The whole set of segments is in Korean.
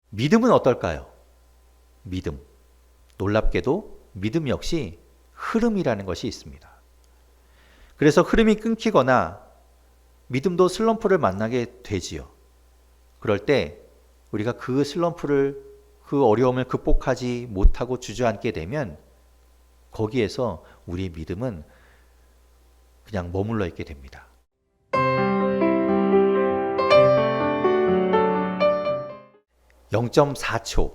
믿음은 어떨까요? 믿음. 놀랍게도 믿음 역시 흐름이라는 것이 있습니다. 그래서 흐름이 끊기거나 믿음도 슬럼프를 만나게 되지요. 그럴 때 우리가 그 슬럼프를, 그 어려움을 극복하지 못하고 주저앉게 되면 거기에서 우리의 믿음은 그냥 머물러 있게 됩니다. 0.4초.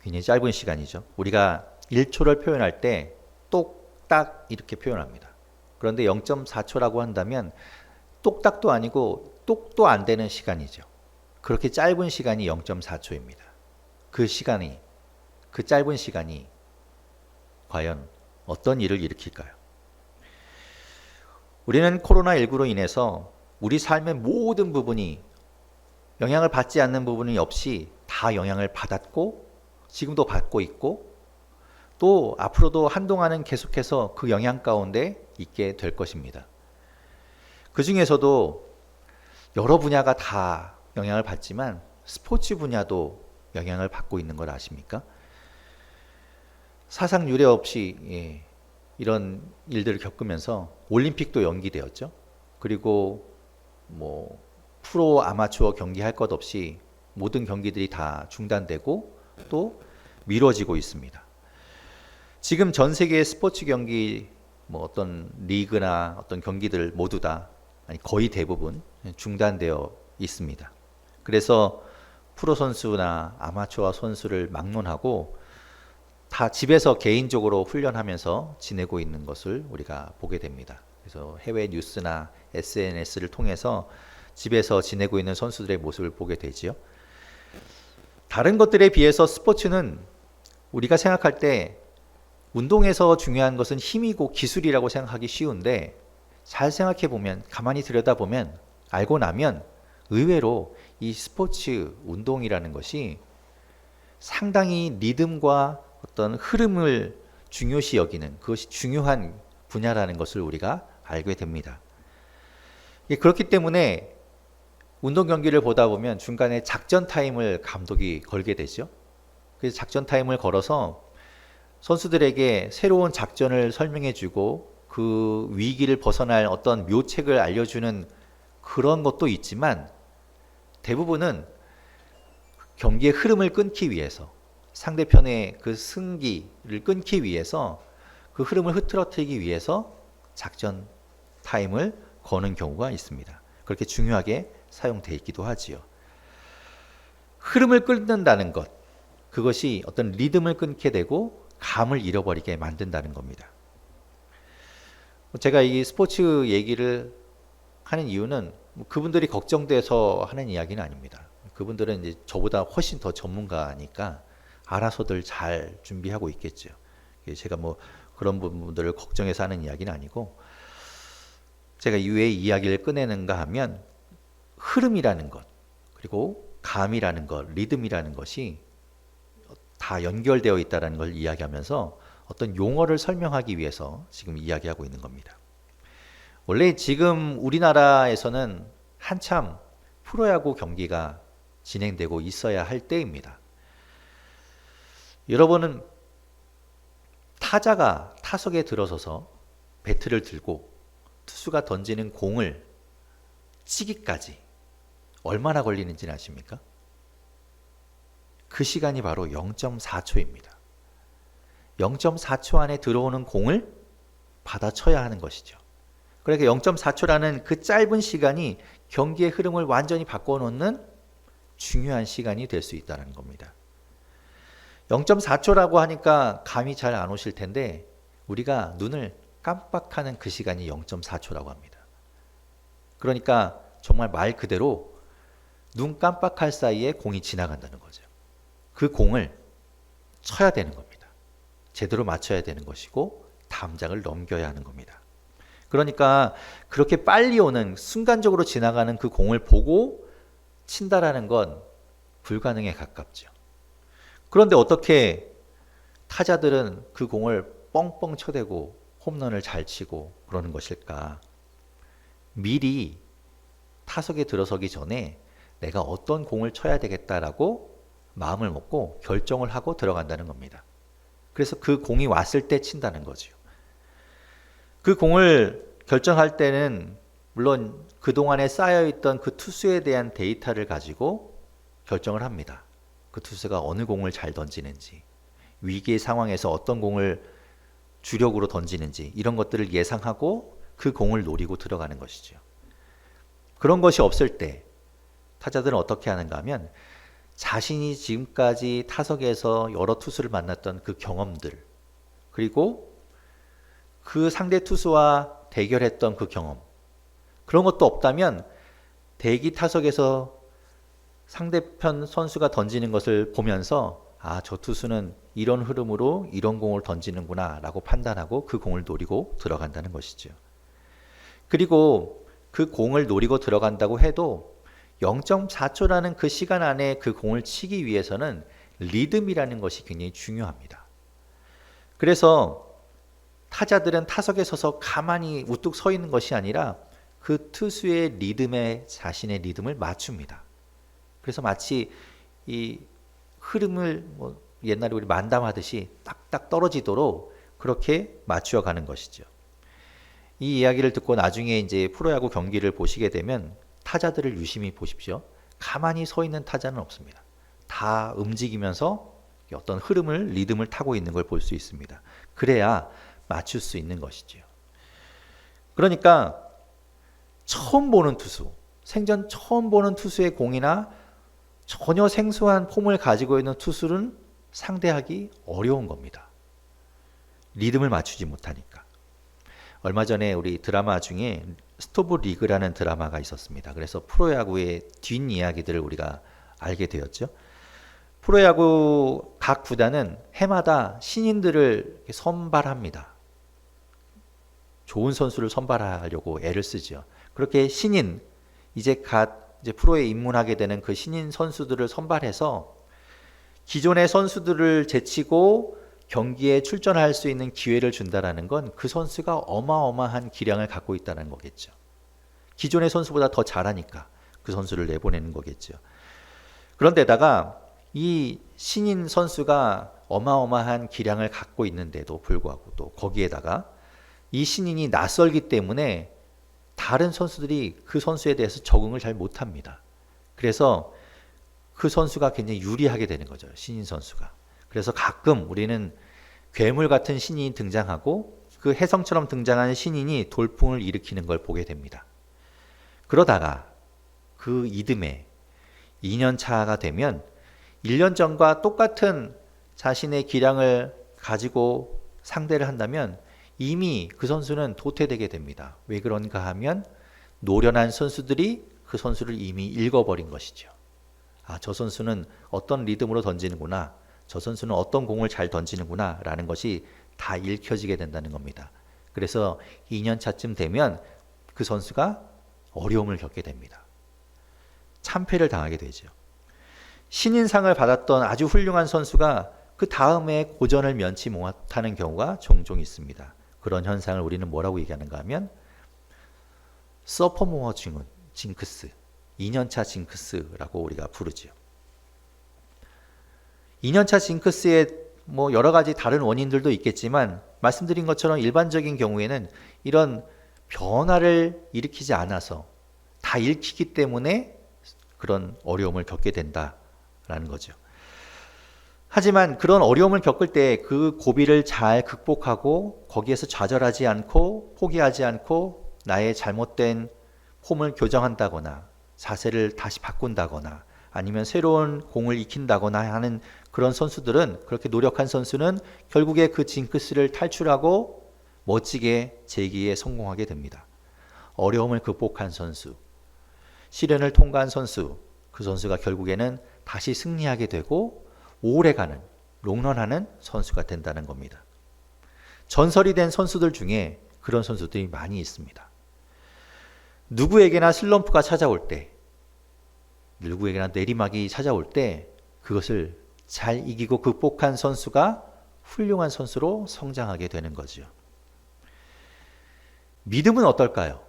굉장히 짧은 시간이죠. 우리가 1초를 표현할 때 똑딱 이렇게 표현합니다. 그런데 0.4초라고 한다면 똑딱도 아니고 똑도 안 되는 시간이죠. 그렇게 짧은 시간이 0.4초입니다. 그 시간이, 그 짧은 시간이 과연 어떤 일을 일으킬까요? 우리는 코로나19로 인해서 우리 삶의 모든 부분이 영향을 받지 않는 부분이 없이 다 영향을 받았고 지금도 받고 있고 또 앞으로도 한동안은 계속해서 그 영향 가운데 있게 될 것입니다. 그 중에서도 여러 분야가 다 영향을 받지만 스포츠 분야도 영향을 받고 있는 걸 아십니까? 사상 유례 없이 이런 일들을 겪으면서 올림픽도 연기되었죠. 그리고 프로 아마추어 경기할 것 없이 모든 경기들이 다 중단되고 또 미뤄지고 있습니다. 지금 전 세계의 스포츠 경기 어떤 리그나 어떤 경기들 모두 다 거의 대부분 중단되어 있습니다. 그래서 프로 선수나 아마추어 선수를 막론하고 다 집에서 개인적으로 훈련하면서 지내고 있는 것을 우리가 보게 됩니다. 그래서 해외 뉴스나 SNS를 통해서 집에서 지내고 있는 선수들의 모습을 보게 되지요. 다른 것들에 비해서 스포츠는 우리가 생각할 때 운동에서 중요한 것은 힘이고 기술이라고 생각하기 쉬운데 잘 생각해 보면, 가만히 들여다보면, 알고 나면 의외로 이 스포츠 운동이라는 것이 상당히 리듬과 어떤 흐름을 중요시 여기는, 그것이 중요한 분야라는 것을 우리가 알게 됩니다. 그렇기 때문에 운동 경기를 보다 보면 중간에 작전 타임을 감독이 걸게 되죠. 그래서 작전 타임을 걸어서 선수들에게 새로운 작전을 설명해 주고 그 위기를 벗어날 어떤 묘책을 알려주는 그런 것도 있지만 대부분은 경기의 흐름을 끊기 위해서, 상대편의 그 승기를 끊기 위해서, 그 흐름을 흐트러뜨리기 위해서 작전 타임을 거는 경우가 있습니다. 그렇게 중요하게 사용되어 있기도 하지요. 흐름을 끊는다는 것, 그것이 어떤 리듬을 끊게 되고 감을 잃어버리게 만든다는 겁니다. 제가 이 스포츠 얘기를 하는 이유는 그분들이 걱정돼서 하는 이야기는 아닙니다. 그분들은 이제 저보다 훨씬 더 전문가니까 알아서들 잘 준비하고 있겠죠. 제가 그런 부분들을 걱정해서 하는 이야기는 아니고, 제가 왜 이야기를 꺼내는가 하면 흐름이라는 것, 그리고 감이라는 것, 리듬이라는 것이 다 연결되어 있다는 걸 이야기하면서 어떤 용어를 설명하기 위해서 지금 이야기하고 있는 겁니다. 원래 지금 우리나라에서는 한참 프로야구 경기가 진행되고 있어야 할 때입니다. 여러분은 타자가 타석에 들어서서 배트를 들고 투수가 던지는 공을 치기까지 얼마나 걸리는지 아십니까? 그 시간이 바로 0.4초입니다. 0.4초 안에 들어오는 공을 받아쳐야 하는 것이죠. 그러니까 0.4초라는 그 짧은 시간이 경기의 흐름을 완전히 바꿔놓는 중요한 시간이 될 수 있다는 겁니다. 0.4초라고 하니까 감이 잘 안 오실 텐데 우리가 눈을 깜빡하는 그 시간이 0.4초라고 합니다. 그러니까 정말 말 그대로 눈 깜빡할 사이에 공이 지나간다는 거죠. 그 공을 쳐야 되는 겁니다. 제대로 맞춰야 되는 것이고 담장을 넘겨야 하는 겁니다. 그러니까 그렇게 빨리 오는, 순간적으로 지나가는 그 공을 보고 친다라는 건 불가능에 가깝죠. 그런데 어떻게 타자들은 그 공을 뻥뻥 쳐대고 홈런을 잘 치고 그러는 것일까? 미리 타석에 들어서기 전에 내가 어떤 공을 쳐야 되겠다라고 마음을 먹고 결정을 하고 들어간다는 겁니다. 그래서 그 공이 왔을 때 친다는 거죠. 그 공을 결정할 때는 물론 그동안에 쌓여있던 그 투수에 대한 데이터를 가지고 결정을 합니다. 그 투수가 어느 공을 잘 던지는지, 위기의 상황에서 어떤 공을 주력으로 던지는지 이런 것들을 예상하고 그 공을 노리고 들어가는 것이죠. 그런 것이 없을 때 타자들은 어떻게 하는가 하면 자신이 지금까지 타석에서 여러 투수를 만났던 그 경험들, 그리고 그 상대 투수와 대결했던 그 경험, 그런 것도 없다면 대기 타석에서 상대편 선수가 던지는 것을 보면서 아, 저 투수는 이런 흐름으로 이런 공을 던지는구나 라고 판단하고 그 공을 노리고 들어간다는 것이죠. 그리고 그 공을 노리고 들어간다고 해도 0.4초라는 그 시간 안에 그 공을 치기 위해서는 리듬이라는 것이 굉장히 중요합니다. 그래서 타자들은 타석에 서서 가만히 우뚝 서 있는 것이 아니라 그 투수의 리듬에 자신의 리듬을 맞춥니다. 그래서 마치 이 흐름을 옛날에 우리 만담하듯이 딱딱 떨어지도록 그렇게 맞추어 가는 것이죠. 이 이야기를 듣고 나중에 이제 프로야구 경기를 보시게 되면 타자들을 유심히 보십시오. 가만히 서 있는 타자는 없습니다. 다 움직이면서 어떤 흐름을, 리듬을 타고 있는 걸 볼 수 있습니다. 그래야 맞출 수 있는 것이죠. 그러니까 처음 보는 투수, 생전 처음 보는 투수의 공이나 전혀 생소한 폼을 가지고 있는 투수는 상대하기 어려운 겁니다. 리듬을 맞추지 못하니까. 얼마 전에 우리 드라마 중에 스토브 리그라는 드라마가 있었습니다. 그래서 프로야구의 뒷이야기들을 우리가 알게 되었죠. 프로야구 각 구단은 해마다 신인들을 선발합니다. 좋은 선수를 선발하려고 애를 쓰죠. 그렇게 신인, 이제 프로에 입문하게 되는 그 신인 선수들을 선발해서 기존의 선수들을 제치고 경기에 출전할 수 있는 기회를 준다는 건 그 선수가 어마어마한 기량을 갖고 있다는 거겠죠. 기존의 선수보다 더 잘하니까 그 선수를 내보내는 거겠죠. 그런데다가 이 신인 선수가 어마어마한 기량을 갖고 있는데도 불구하고 또 거기에다가 이 신인이 낯설기 때문에 다른 선수들이 그 선수에 대해서 적응을 잘 못합니다. 그래서 그 선수가 굉장히 유리하게 되는 거죠. 신인 선수가. 그래서 가끔 우리는 괴물 같은 신인이 등장하고 그 혜성처럼 등장하는 신인이 돌풍을 일으키는 걸 보게 됩니다. 그러다가 그 이듬해 2년 차가 되면 1년 전과 똑같은 자신의 기량을 가지고 상대를 한다면 이미 그 선수는 도태되게 됩니다. 왜 그런가 하면 노련한 선수들이 그 선수를 이미 읽어버린 것이죠. 아, 저 선수는 어떤 리듬으로 던지는구나. 저 선수는 어떤 공을 잘 던지는구나 라는 것이 다 읽혀지게 된다는 겁니다. 그래서 2년 차쯤 되면 그 선수가 어려움을 겪게 됩니다. 참패를 당하게 되죠. 신인상을 받았던 아주 훌륭한 선수가 그 다음에 고전을 면치 못하는 경우가 종종 있습니다. 그런 현상을 우리는 뭐라고 얘기하는가 하면 서퍼모어 증후군, 징크스, 2년차 징크스라고 우리가 부르죠. 2년차 징크스의 여러 가지 다른 원인들도 있겠지만 말씀드린 것처럼 일반적인 경우에는 이런 변화를 일으키지 않아서 다 읽히기 때문에 그런 어려움을 겪게 된다라는 거죠. 하지만 그런 어려움을 겪을 때 그 고비를 잘 극복하고 거기에서 좌절하지 않고 포기하지 않고 나의 잘못된 폼을 교정한다거나 자세를 다시 바꾼다거나 아니면 새로운 공을 익힌다거나 하는 그런 선수들은, 그렇게 노력한 선수는 결국에 그 징크스를 탈출하고 멋지게 재기에 성공하게 됩니다. 어려움을 극복한 선수, 시련을 통과한 선수, 그 선수가 결국에는 다시 승리하게 되고 오래가는, 롱런하는 선수가 된다는 겁니다. 전설이 된 선수들 중에 그런 선수들이 많이 있습니다. 누구에게나 슬럼프가 찾아올 때, 누구에게나 내리막이 찾아올 때 그것을 잘 이기고 극복한 선수가 훌륭한 선수로 성장하게 되는 거죠. 믿음은 어떨까요?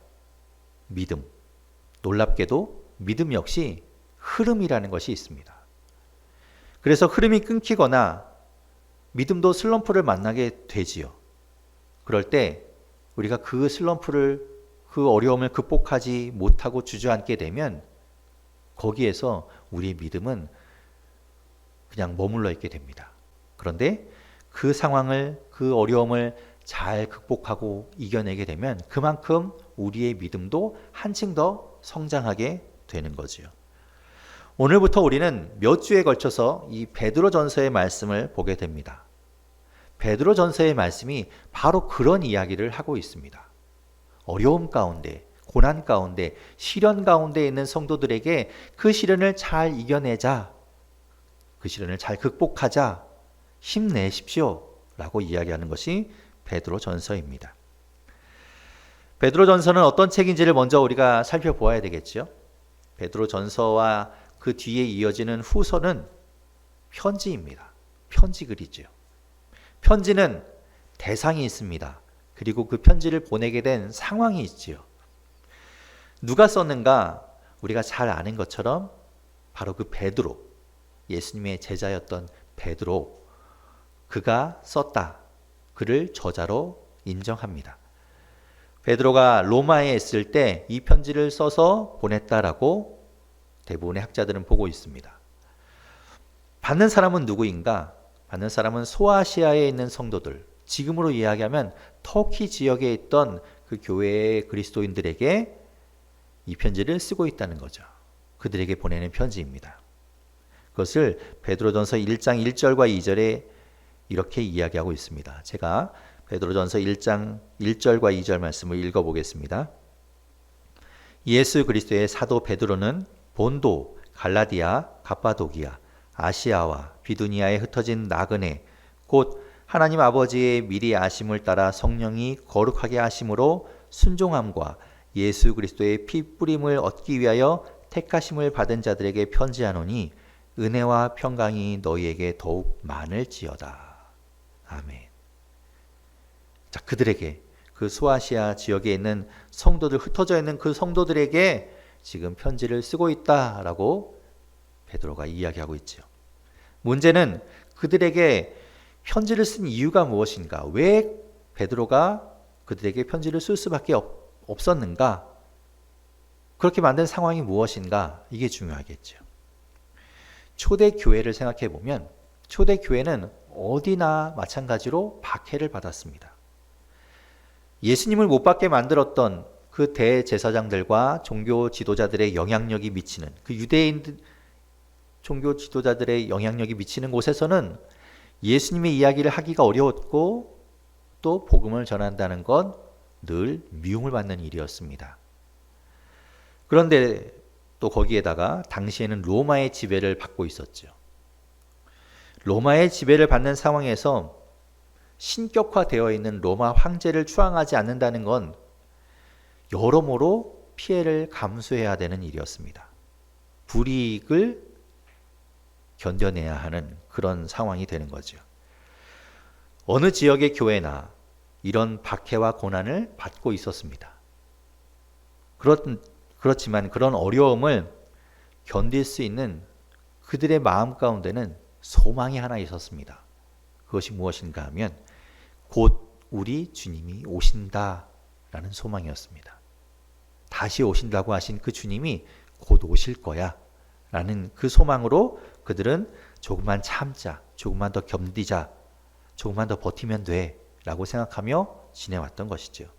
믿음. 놀랍게도 믿음 역시 흐름이라는 것이 있습니다. 그래서 흐름이 끊기거나 믿음도 슬럼프를 만나게 되지요. 그럴 때 우리가 그 슬럼프를, 그 어려움을 극복하지 못하고 주저앉게 되면 거기에서 우리의 믿음은 그냥 머물러 있게 됩니다. 그런데 그 상황을, 그 어려움을 잘 극복하고 이겨내게 되면 그만큼 우리의 믿음도 한층 더 성장하게 되는 거지요. 오늘부터 우리는 몇 주에 걸쳐서 이 베드로전서의 말씀을 보게 됩니다. 베드로전서의 말씀이 바로 그런 이야기를 하고 있습니다. 어려움 가운데, 고난 가운데, 시련 가운데 있는 성도들에게 그 시련을 잘 이겨내자, 그 시련을 잘 극복하자, 힘내십시오 라고 이야기하는 것이 베드로전서입니다. 베드로전서는 어떤 책인지를 먼저 우리가 살펴보아야 되겠죠. 베드로전서와 그 뒤에 이어지는 후서는 편지입니다. 편지 글이죠. 편지는 대상이 있습니다. 그리고 그 편지를 보내게 된 상황이 있지요. 누가 썼는가? 우리가 잘 아는 것처럼 바로 그 베드로, 예수님의 제자였던 베드로, 그가 썼다. 그를 저자로 인정합니다. 베드로가 로마에 있을 때 이 편지를 써서 보냈다라고 대부분의 학자들은 보고 있습니다. 받는 사람은 누구인가? 받는 사람은 소아시아에 있는 성도들, 지금으로 이야기하면 터키 지역에 있던 그 교회의 그리스도인들에게 이 편지를 쓰고 있다는 거죠. 그들에게 보내는 편지입니다. 그것을 베드로전서 1장 1절과 2절에 이렇게 이야기하고 있습니다. 제가 베드로전서 1장 1절과 2절 말씀을 읽어보겠습니다. 예수 그리스도의 사도 베드로는 본도, 갈라디아, 갑바도기아, 아시아와 비두니아에 흩어진 나그네, 곧 하나님 아버지의 미리 아심을 따라 성령이 거룩하게 하심으로 순종함과 예수 그리스도의 피 뿌림을 얻기 위하여 택하심을 받은 자들에게 편지하노니 은혜와 평강이 너희에게 더욱 많을지어다. 아멘. 자, 그들에게, 그 소아시아 지역에 있는 성도들, 흩어져 있는 그 성도들에게 지금 편지를 쓰고 있다라고 베드로가 이야기하고 있죠. 문제는 그들에게 편지를 쓴 이유가 무엇인가? 왜 베드로가 그들에게 편지를 쓸 수밖에 없었는가? 그렇게 만든 상황이 무엇인가? 이게 중요하겠죠. 초대교회를 생각해 보면 초대교회는 어디나 마찬가지로 박해를 받았습니다. 예수님을 못 받게 만들었던 그 대제사장들과 종교 지도자들의 영향력이 미치는, 그 유대인 종교 지도자들의 영향력이 미치는 곳에서는 예수님의 이야기를 하기가 어려웠고 또 복음을 전한다는 건 늘 미움을 받는 일이었습니다. 그런데 또 거기에다가 당시에는 로마의 지배를 받고 있었죠. 로마의 지배를 받는 상황에서 신격화되어 있는 로마 황제를 추앙하지 않는다는 건 여러모로 피해를 감수해야 되는 일이었습니다. 불이익을 견뎌내야 하는 그런 상황이 되는 거죠. 어느 지역의 교회나 이런 박해와 고난을 받고 있었습니다. 그렇지만 그런 어려움을 견딜 수 있는 그들의 마음 가운데는 소망이 하나 있었습니다. 그것이 무엇인가 하면 곧 우리 주님이 오신다라는 소망이었습니다. 다시 오신다고 하신 그 주님이 곧 오실 거야 라는 그 소망으로 그들은 조금만 참자, 조금만 더 견디자, 조금만 더 버티면 돼 라고 생각하며 지내왔던 것이죠.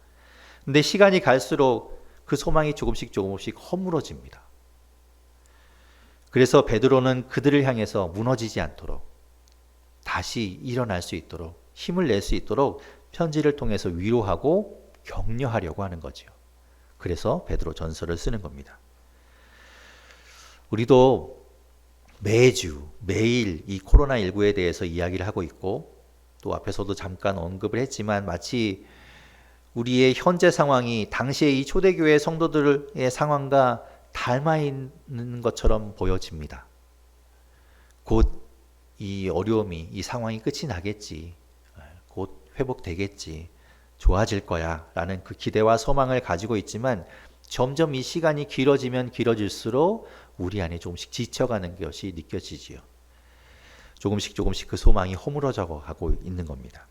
근데 시간이 갈수록 그 소망이 조금씩 허물어집니다. 그래서 베드로는 그들을 향해서 무너지지 않도록, 다시 일어날 수 있도록, 힘을 낼 수 있도록 편지를 통해서 위로하고 격려하려고 하는 거죠. 그래서 베드로 전서를 쓰는 겁니다. 우리도 매주 매일 이 코로나19에 대해서 이야기를 하고 있고 또 앞에서도 잠깐 언급을 했지만 마치 우리의 현재 상황이 당시의 이 초대교회 성도들의 상황과 닮아 있는 것처럼 보여집니다. 곧 이 어려움이, 이 상황이 끝이 나겠지, 곧 회복되겠지, 좋아질 거야 라는 그 기대와 소망을 가지고 있지만 점점 이 시간이 길어지면 길어질수록 우리 안에 조금씩 지쳐가는 것이 느껴지지요. 조금씩 그 소망이 허물어져 가고 있는 겁니다.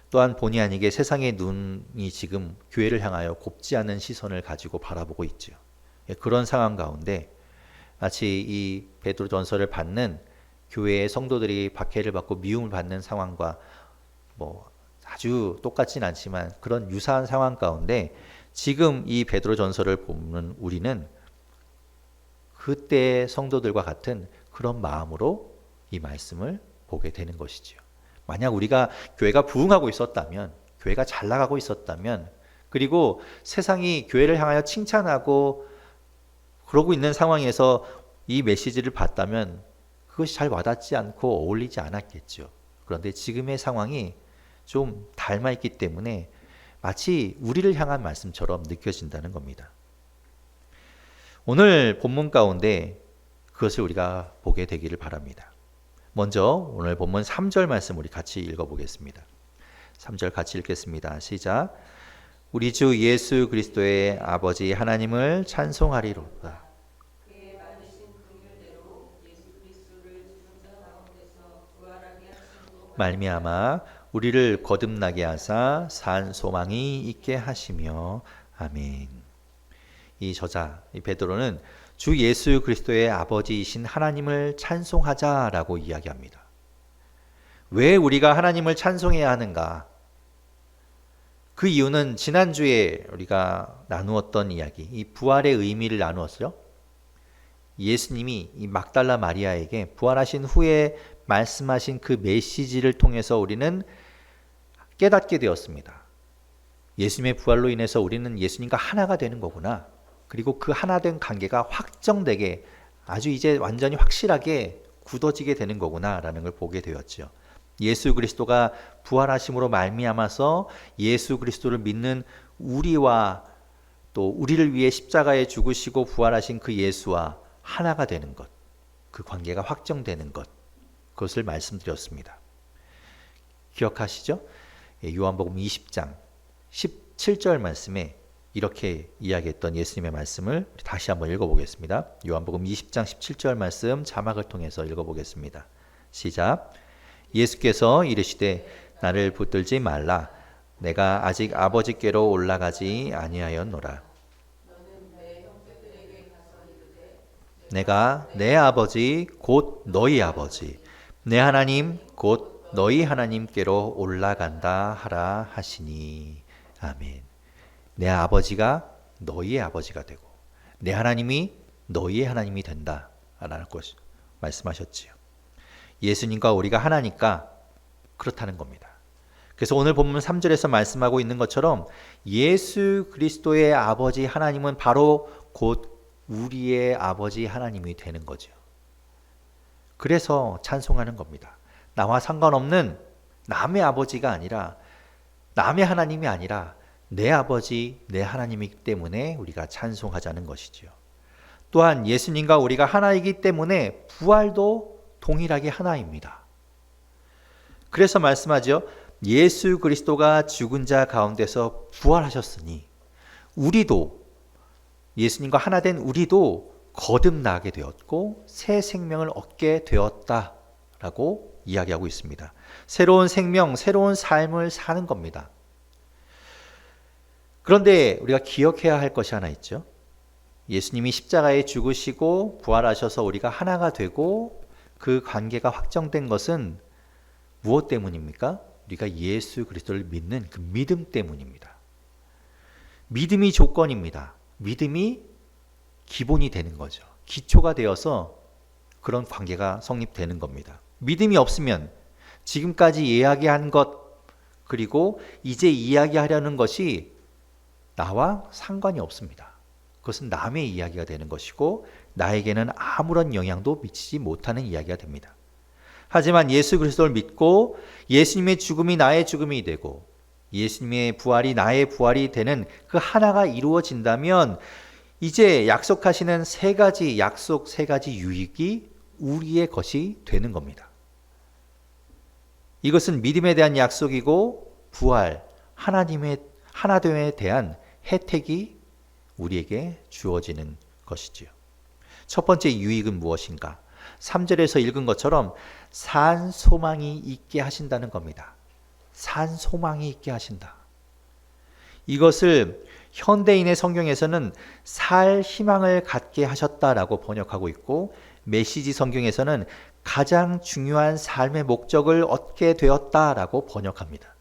또한 본의 아니게 세상의 눈이 지금 교회를 향하여 곱지 않은 시선을 가지고 바라보고 있죠. 그런 상황 가운데 마치 이 베드로전서를 받는 교회의 성도들이 박해를 받고 미움을 받는 상황과 뭐 아주 똑같진 않지만 그런 유사한 상황 가운데 지금 이 베드로전서를 보는 우리는 그때의 성도들과 같은 그런 마음으로 이 말씀을 보게 되는 것이지요. 만약 우리가 교회가 부흥하고 있었다면, 교회가 잘 나가고 있었다면, 그리고 세상이 교회를 향하여 칭찬하고 그러고 있는 상황에서 이 메시지를 봤다면 그것이 잘 와닿지 않고 어울리지 않았겠죠. 그런데 지금의 상황이 좀 닮아있기 때문에 마치 우리를 향한 말씀처럼 느껴진다는 겁니다. 오늘 본문 가운데 그것을 우리가 보게 되기를 바랍니다. 먼저 오늘 본문 3절 말씀 우리 같이 읽어보겠습니다. 3절 같이 읽겠습니다. 시작. 우리 주 예수 그리스도의 아버지 하나님을 찬송하리로다. 말미암아 우리를 거듭나게 하사 산 소망이 있게 하시며 아멘. 이 저자 이 베드로는 주 예수 그리스도의 아버지이신 하나님을 찬송하자라고 이야기합니다. 왜 우리가 하나님을 찬송해야 하는가? 그 이유는 지난주에 우리가 나누었던 이야기, 이 부활의 의미를 나누었어요. 예수님이 이 막달라 마리아에게 부활하신 후에 말씀하신 그 메시지를 통해서 우리는 깨닫게 되었습니다. 예수님의 부활로 인해서 우리는 예수님과 하나가 되는 거구나. 그리고 그 하나된 관계가 확정되게 아주 이제 완전히 확실하게 굳어지게 되는 거구나라는 걸 보게 되었죠. 예수 그리스도가 부활하심으로 말미암아서 예수 그리스도를 믿는 우리와 또 우리를 위해 십자가에 죽으시고 부활하신 그 예수와 하나가 되는 것, 그 관계가 확정되는 것, 그것을 말씀드렸습니다. 기억하시죠? 요한복음 20장 17절 말씀에 이렇게 이야기했던 예수님의 말씀을 다시 한번 읽어보겠습니다. 요한복음 20장 17절 말씀 자막을 통해서 읽어보겠습니다. 시작. 예수께서 이르시되 나를 붙들지 말라. 내가 아직 아버지께로 올라가지 아니하였노라. 내가 내 아버지 곧 너희 아버지 내 하나님 곧 너희 하나님께로 올라간다 하라 하시니. 아멘. 내 아버지가 너희의 아버지가 되고 내 하나님이 너희의 하나님이 된다 라는 것을 말씀하셨지요. 예수님과 우리가 하나니까 그렇다는 겁니다. 그래서 오늘 본문 3절에서 말씀하고 있는 것처럼 예수 그리스도의 아버지 하나님은 바로 곧 우리의 아버지 하나님이 되는 거죠. 그래서 찬송하는 겁니다. 나와 상관없는 남의 아버지가 아니라 남의 하나님이 아니라 내 아버지, 내 하나님이기 때문에 우리가 찬송하자는 것이지요. 또한 예수님과 우리가 하나이기 때문에 부활도 동일하게 하나입니다. 그래서 말씀하죠. 예수 그리스도가 죽은 자 가운데서 부활하셨으니 우리도 예수님과 하나 된 우리도 거듭나게 되었고 새 생명을 얻게 되었다라고 이야기하고 있습니다. 새로운 생명, 새로운 삶을 사는 겁니다. 그런데 우리가 기억해야 할 것이 하나 있죠. 예수님이 십자가에 죽으시고 부활하셔서 우리가 하나가 되고 그 관계가 확정된 것은 무엇 때문입니까? 우리가 예수 그리스도를 믿는 그 믿음 때문입니다. 믿음이 조건입니다. 믿음이 기본이 되는 거죠. 기초가 되어서 그런 관계가 성립되는 겁니다. 믿음이 없으면 지금까지 이야기한 것 그리고 이제 이야기하려는 것이 나와 상관이 없습니다. 그것은 남의 이야기가 되는 것이고 나에게는 아무런 영향도 미치지 못하는 이야기가 됩니다. 하지만 예수 그리스도를 믿고 예수님의 죽음이 나의 죽음이 되고 예수님의 부활이 나의 부활이 되는 그 하나가 이루어진다면 이제 약속하시는 세 가지 유익이 우리의 것이 되는 겁니다. 이것은 믿음에 대한 약속이고 부활, 하나님의 하나됨에 대한 혜택이 우리에게 주어지는 것이지요. 첫 번째 유익은 무엇인가? 3절에서 읽은 것처럼 산 소망이 있게 하신다는 겁니다. 산 소망이 있게 하신다. 이것을 현대인의 성경에서는 살 희망을 갖게 하셨다라고 번역하고 있고, 메시지 성경에서는 가장 중요한 삶의 목적을 얻게 되었다라고 번역합니다.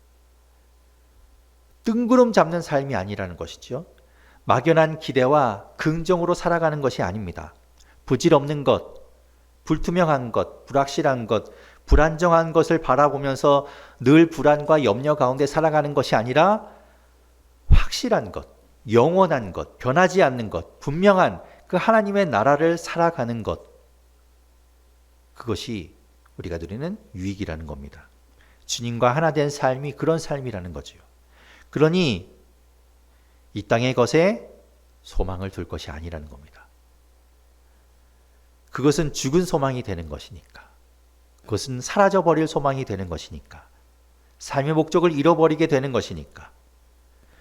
뜬구름 잡는 삶이 아니라는 것이죠. 막연한 기대와 긍정으로 살아가는 것이 아닙니다. 부질없는 것, 불투명한 것, 불확실한 것, 불안정한 것을 바라보면서 늘 불안과 염려 가운데 살아가는 것이 아니라 확실한 것, 영원한 것, 변하지 않는 것, 분명한 그 하나님의 나라를 살아가는 것, 그것이 우리가 누리는 유익이라는 겁니다. 주님과 하나 된 삶이 그런 삶이라는 거죠. 그러니 이 땅의 것에 소망을 둘 것이 아니라는 겁니다. 그것은 죽은 소망이 되는 것이니까. 그것은 사라져버릴 소망이 되는 것이니까. 삶의 목적을 잃어버리게 되는 것이니까.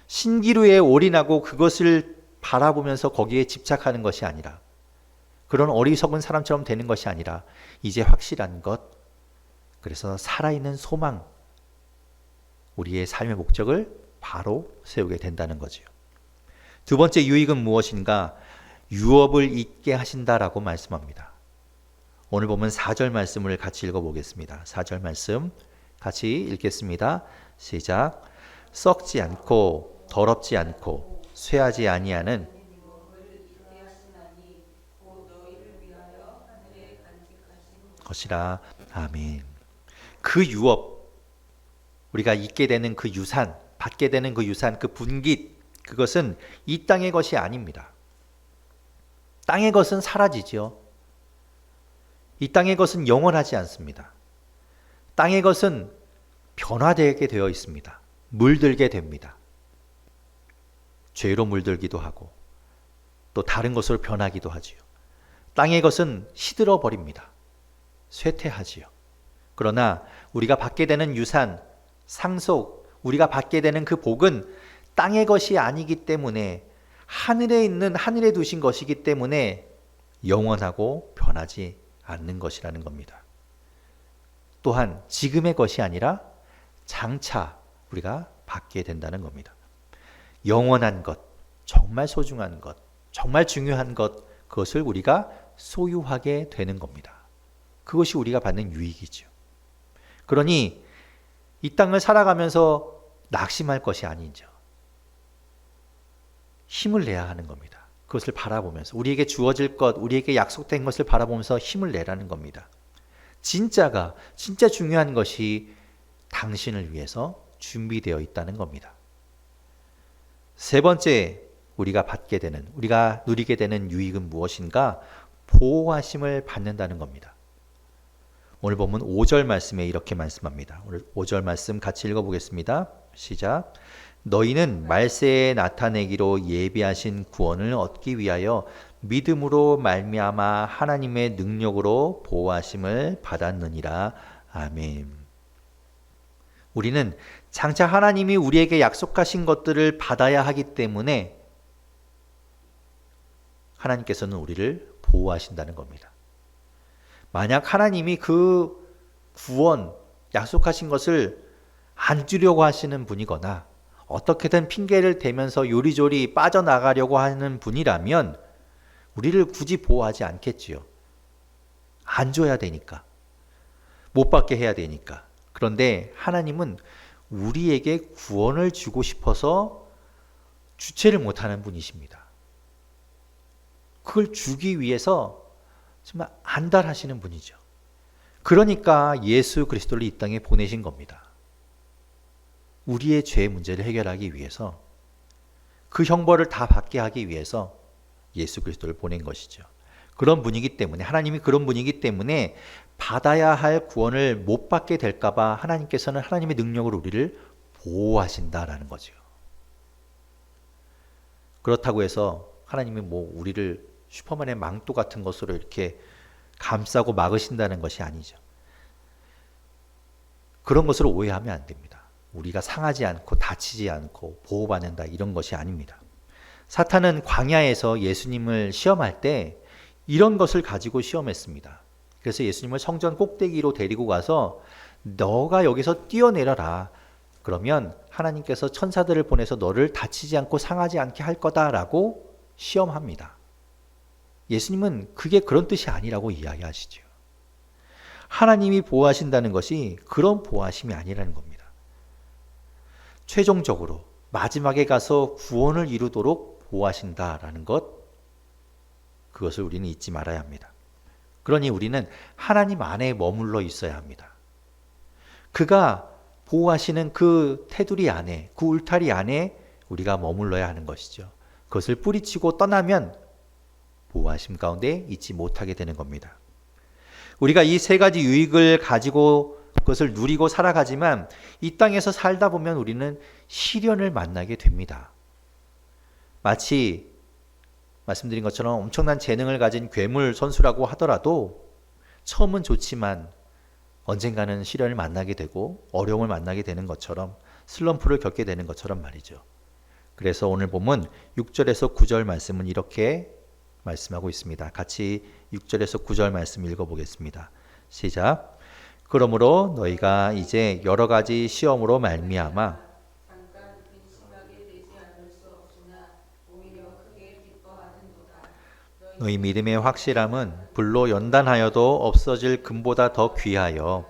신기루에 올인하고 그것을 바라보면서 거기에 집착하는 것이 아니라, 그런 어리석은 사람처럼 되는 것이 아니라 이제 확실한 것, 그래서 살아있는 소망, 우리의 삶의 목적을 바로 세우게 된다는 거죠. 두 번째 유익은 무엇인가? 유업을 잇게 하신다라고 말씀합니다. 오늘 보면 4절 말씀을 같이 읽어보겠습니다. 4절 말씀 같이 읽겠습니다. 시작. 썩지 않고 더럽지 않고 쇠하지 아니하는 것이라. 아멘. 그 유업, 우리가 잊게 되는 그 유산, 받게 되는 그 유산, 그 분깃, 그것은 이 땅의 것이 아닙니다. 땅의 것은 사라지죠. 이 땅의 것은 영원하지 않습니다. 땅의 것은 변화되게 되어 있습니다. 물들게 됩니다. 죄로 물들기도 하고 또 다른 것으로 변하기도 하지요. 땅의 것은 시들어 버립니다. 쇠퇴하지요. 그러나 우리가 받게 되는 유산, 상속, 우리가 받게 되는 그 복은 땅의 것이 아니기 때문에, 하늘에 있는, 하늘에 두신 것이기 때문에 영원하고 변하지 않는 것이라는 겁니다. 또한 지금의 것이 아니라 장차 우리가 받게 된다는 겁니다. 영원한 것, 정말 소중한 것, 정말 중요한 것, 그것을 우리가 소유하게 되는 겁니다. 그것이 우리가 받는 유익이죠. 그러니 이 땅을 살아가면서 낙심할 것이 아니죠. 힘을 내야 하는 겁니다. 그것을 바라보면서 우리에게 주어질 것, 우리에게 약속된 것을 바라보면서 힘을 내라는 겁니다. 진짜 중요한 것이 당신을 위해서 준비되어 있다는 겁니다. 세 번째, 우리가 받게 되는, 우리가 누리게 되는 유익은 무엇인가? 보호하심을 받는다는 겁니다. 오늘 보면 5절 말씀에 이렇게 말씀합니다. 오늘 5절 말씀 같이 읽어보겠습니다. 시작. 너희는 말세에 나타내기로 예비하신 구원을 얻기 위하여 믿음으로 말미암아 하나님의 능력으로 보호하심을 받았느니라. 아멘. 우리는 장차 하나님이 우리에게 약속하신 것들을 받아야 하기 때문에 하나님께서는 우리를 보호하신다는 겁니다. 만약 하나님이 그 구원, 약속하신 것을 안 주려고 하시는 분이거나 어떻게든 핑계를 대면서 요리조리 빠져나가려고 하는 분이라면 우리를 굳이 보호하지 않겠지요. 안 줘야 되니까. 못 받게 해야 되니까. 그런데 하나님은 우리에게 구원을 주고 싶어서 주체를 못하는 분이십니다. 그걸 주기 위해서 정말 안달하시는 분이죠. 그러니까 예수 그리스도를 이 땅에 보내신 겁니다. 우리의 죄 문제를 해결하기 위해서, 그 형벌을 다 받게 하기 위해서 예수 그리스도를 보낸 것이죠. 그런 분이기 때문에, 하나님이 그런 분이기 때문에 받아야 할 구원을 못 받게 될까 봐 하나님께서는 하나님의 능력으로 우리를 보호하신다라는 거죠. 그렇다고 해서 하나님이 우리를 슈퍼맨의 망토 같은 것으로 이렇게 감싸고 막으신다는 것이 아니죠. 그런 것으로 오해하면 안 됩니다. 우리가 상하지 않고 다치지 않고 보호받는다, 이런 것이 아닙니다. 사탄은 광야에서 예수님을 시험할 때 이런 것을 가지고 시험했습니다. 그래서 예수님을 성전 꼭대기로 데리고 가서 너가 여기서 뛰어내려라. 그러면 하나님께서 천사들을 보내서 너를 다치지 않고 상하지 않게 할 거다라고 시험합니다. 예수님은 그게 그런 뜻이 아니라고 이야기하시죠. 하나님이 보호하신다는 것이 그런 보호하심이 아니라는 겁니다. 최종적으로 마지막에 가서 구원을 이루도록 보호하신다라는 것, 그것을 우리는 잊지 말아야 합니다. 그러니 우리는 하나님 안에 머물러 있어야 합니다. 그가 보호하시는 그 테두리 안에, 그 울타리 안에 우리가 머물러야 하는 것이죠. 그것을 뿌리치고 떠나면 보호하심 가운데 있지 못하게 되는 겁니다. 우리가 이 세 가지 유익을 가지고 그것을 누리고 살아가지만 이 땅에서 살다 보면 우리는 시련을 만나게 됩니다. 마치 말씀드린 것처럼 엄청난 재능을 가진 괴물 선수라고 하더라도 처음은 좋지만 언젠가는 시련을 만나게 되고 어려움을 만나게 되는 것처럼 슬럼프를 겪게 되는 것처럼 말이죠. 그래서 오늘 보면 6절에서 9절 말씀은 이렇게 말씀하고 있습니다. 같이 6절에서 9절 말씀 읽어보겠습니다. 시작. 그러므로 너희가 이제 여러 가지 시험으로 말미암아 너희 믿음의 확실함은 불로 연단하여도 없어질 금보다 더 귀하여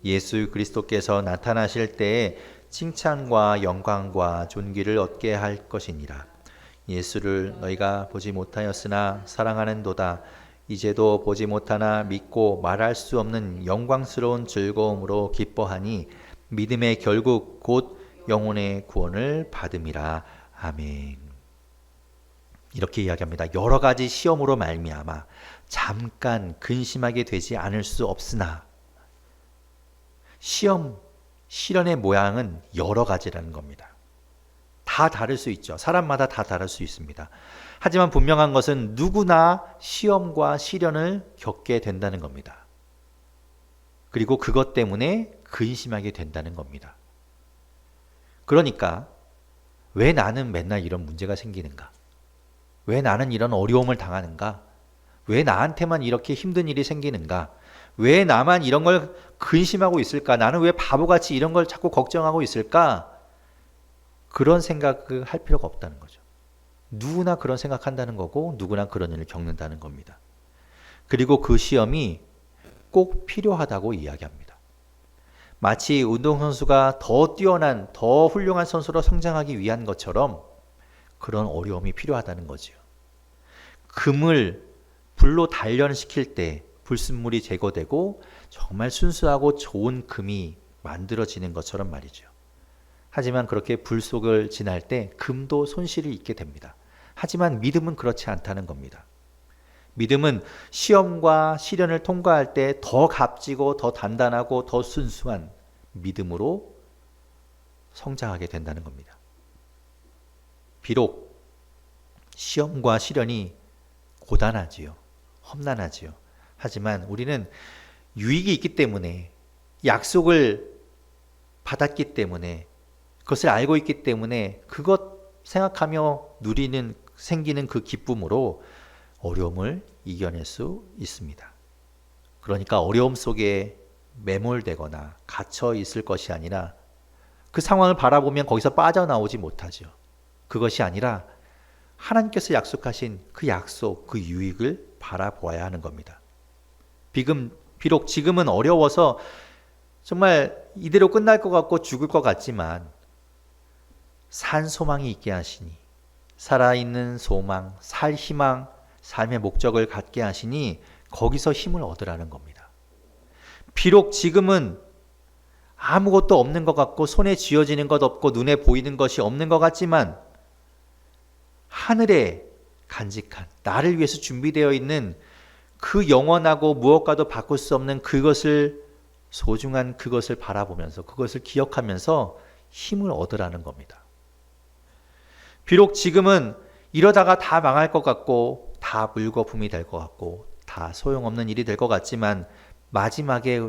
예수 그리스도께서 나타나실 때에 칭찬과 영광과 존귀를 얻게 할 것이니라. 예수를 너희가 보지 못하였으나 사랑하는도다. 이제도 보지 못하나 믿고 말할 수 없는 영광스러운 즐거움으로 기뻐하니 믿음의 결국 곧 영혼의 구원을 받음이라. 아멘. 이렇게 이야기합니다. 여러 가지 시험으로 말미암아 잠깐 근심하게 되지 않을 수 없으나, 시련의 모양은 여러 가지라는 겁니다. 다 다를 수 있죠. 사람마다 다 다를 수 있습니다. 하지만 분명한 것은 누구나 시험과 시련을 겪게 된다는 겁니다. 그리고 그것 때문에 근심하게 된다는 겁니다. 그러니까 왜 나는 맨날 이런 문제가 생기는가? 왜 나는 이런 어려움을 당하는가? 왜 나한테만 이렇게 힘든 일이 생기는가? 왜 나만 이런 걸 근심하고 있을까? 나는 왜 바보같이 이런 걸 자꾸 걱정하고 있을까? 그런 생각을 할 필요가 없다는 거죠. 누구나 그런 생각한다는 거고 누구나 그런 일을 겪는다는 겁니다. 그리고 그 시험이 꼭 필요하다고 이야기합니다. 마치 운동선수가 더 뛰어난, 더 훌륭한 선수로 성장하기 위한 것처럼 그런 어려움이 필요하다는 거죠. 금을 불로 단련시킬 때 불순물이 제거되고 정말 순수하고 좋은 금이 만들어지는 것처럼 말이죠. 하지만 그렇게 불 속을 지날 때 금도 손실을 입게 됩니다. 하지만 믿음은 그렇지 않다는 겁니다. 믿음은 시험과 시련을 통과할 때 더 값지고 더 단단하고 더 순수한 믿음으로 성장하게 된다는 겁니다. 비록 시험과 시련이 고단하지요. 험난하지요. 하지만 우리는 유익이 있기 때문에, 약속을 받았기 때문에, 그것을 알고 있기 때문에 그것 생각하며 생기는 그 기쁨으로 어려움을 이겨낼 수 있습니다. 그러니까 어려움 속에 매몰되거나 갇혀 있을 것이 아니라 그 상황을 바라보면 거기서 빠져나오지 못하죠. 그것이 아니라 하나님께서 약속하신 그 약속, 그 유익을 바라보아야 하는 겁니다. 비록 지금은 어려워서 정말 이대로 끝날 것 같고 죽을 것 같지만 산 소망이 있게 하시니, 살아있는 소망, 살 희망, 삶의 목적을 갖게 하시니 거기서 힘을 얻으라는 겁니다. 비록 지금은 아무것도 없는 것 같고 손에 쥐어지는 것 없고 눈에 보이는 것이 없는 것 같지만 하늘에 간직한, 나를 위해서 준비되어 있는 그 영원하고 무엇과도 바꿀 수 없는 그것을, 소중한 그것을 바라보면서, 그것을 기억하면서 힘을 얻으라는 겁니다. 비록 지금은 이러다가 다 망할 것 같고 다 물거품이 될 것 같고 다 소용없는 일이 될 것 같지만 마지막에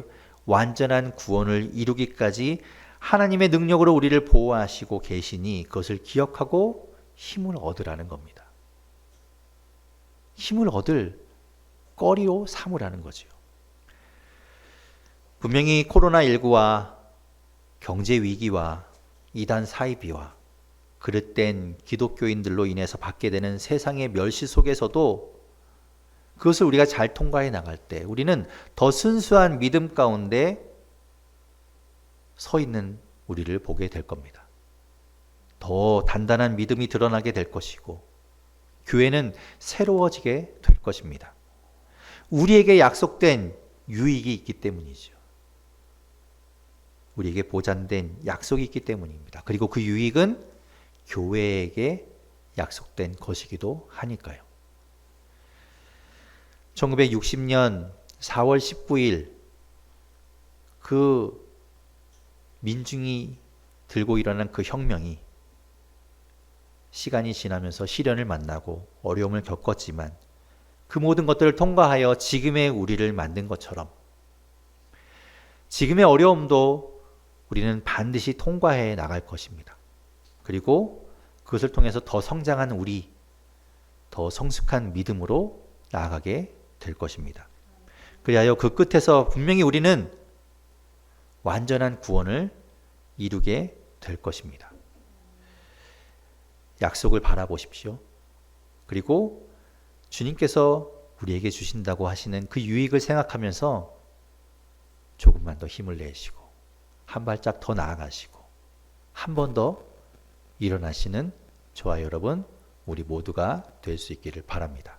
완전한 구원을 이루기까지 하나님의 능력으로 우리를 보호하시고 계시니 그것을 기억하고 힘을 얻으라는 겁니다. 힘을 얻을 거리로 삼으라는 거죠. 분명히 코로나19와 경제 위기와 이단 사이비와 그릇된 기독교인들로 인해서 받게 되는 세상의 멸시 속에서도 그것을 우리가 잘 통과해 나갈 때 우리는 더 순수한 믿음 가운데 서 있는 우리를 보게 될 겁니다. 더 단단한 믿음이 드러나게 될 것이고 교회는 새로워지게 될 것입니다. 우리에게 약속된 유익이 있기 때문이죠. 우리에게 보장된 약속이 있기 때문입니다. 그리고 그 유익은 교회에게 약속된 것이기도 하니까요. 1960년 4월 19일 그 민중이 들고 일어난 그 혁명이 시간이 지나면서 시련을 만나고 어려움을 겪었지만 그 모든 것들을 통과하여 지금의 우리를 만든 것처럼 지금의 어려움도 우리는 반드시 통과해 나갈 것입니다. 그리고 그것을 통해서 더 성장한 우리, 더 성숙한 믿음으로 나아가게 될 것입니다. 그리하여 그 끝에서 분명히 우리는 완전한 구원을 이루게 될 것입니다. 약속을 바라보십시오. 그리고 주님께서 우리에게 주신다고 하시는 그 유익을 생각하면서 조금만 더 힘을 내시고 한 발짝 더 나아가시고 한 번 더 일어나시는 저와 여러분 우리 모두가 될 수 있기를 바랍니다.